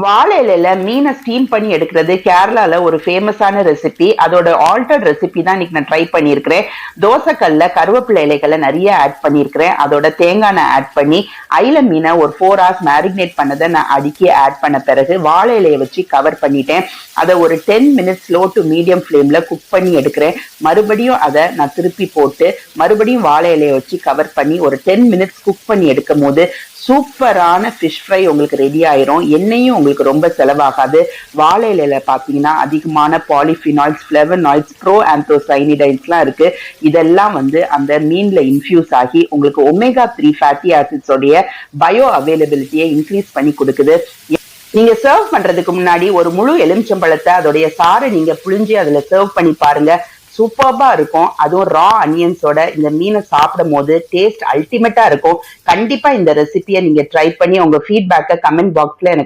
வாழை இலையில மீனை ஸ்டீம் பண்ணி எடுக்கிறது கேரளால ஒரு ஃபேமஸான ரெசிபி. அதோட ஆல்டர்ட் ரெசிபி தான் இன்னைக்கு நான் ட்ரை பண்ணியிருக்கிறேன். தோசைக்கல்ல கருவேப்பிலை இலைகளை நிறைய ஆட் பண்ணியிருக்கிறேன். அதோட தேங்காய் எண்ணெய் ஆட் பண்ணி அயில மீனை ஒரு 4 hours மேரினேட் பண்ணதை நான் அடுக்கி ஆட் பண்ண பிறகு வாழை இலையை வச்சு கவர் பண்ணிட்டேன். அதை ஒரு 10 minutes ஸ்லோ டு மீடியம் ஃப்ளேம்ல குக் பண்ணி எடுக்கிறேன். மறுபடியும் அதை நான் திருப்பி போட்டு மறுபடியும் வாழை இலையை வச்சு கவர் பண்ணி ஒரு 10 minutes குக் பண்ணி எடுக்கும் போது சூப்பரான ஃபிஷ் ஃப்ரை உங்களுக்கு ரெடி ஆயிரும். எண்ணெயும் உங்களுக்கு ரொம்ப செலவாகாது. வாழை இலையில பாத்தீங்கன்னா அதிகமான பாலிஃபினால்ஸ், ஃபிளவனாய்ட்ஸ், ப்ரோ ஆந்தோசைனிடைன்ஸ்லாம் இருக்கு. இதெல்லாம் அந்த மீன்ல இன்ஃபியூஸ் ஆகி உங்களுக்கு ஒமேகா 3 ஃபேட்டி ஆசிட்ஸோடைய பயோ அவைலபிலிட்டியை இன்க்ரீஸ் பண்ணி கொடுக்குது. நீங்க சர்வ் பண்றதுக்கு முன்னாடி ஒரு முழு எலுமிச்சம்பழத்தை அதோடைய சாறை நீங்க புழிஞ்சு அதுல சர்வ் பண்ணி பாருங்க. சூப்பர்பா இருக்கும். அதுவும் ரா அனியன்ஸோட இந்த மீனை சாப்பிடும் போது டேஸ்ட் அல்டிமேட்டா இருக்கும். கண்டிப்பா இந்த ரெசிபியை நீங்க ட்ரை பண்ணி உங்க ஃபீட்பேக்கை கமெண்ட் பாக்ஸ்ல எனக்கு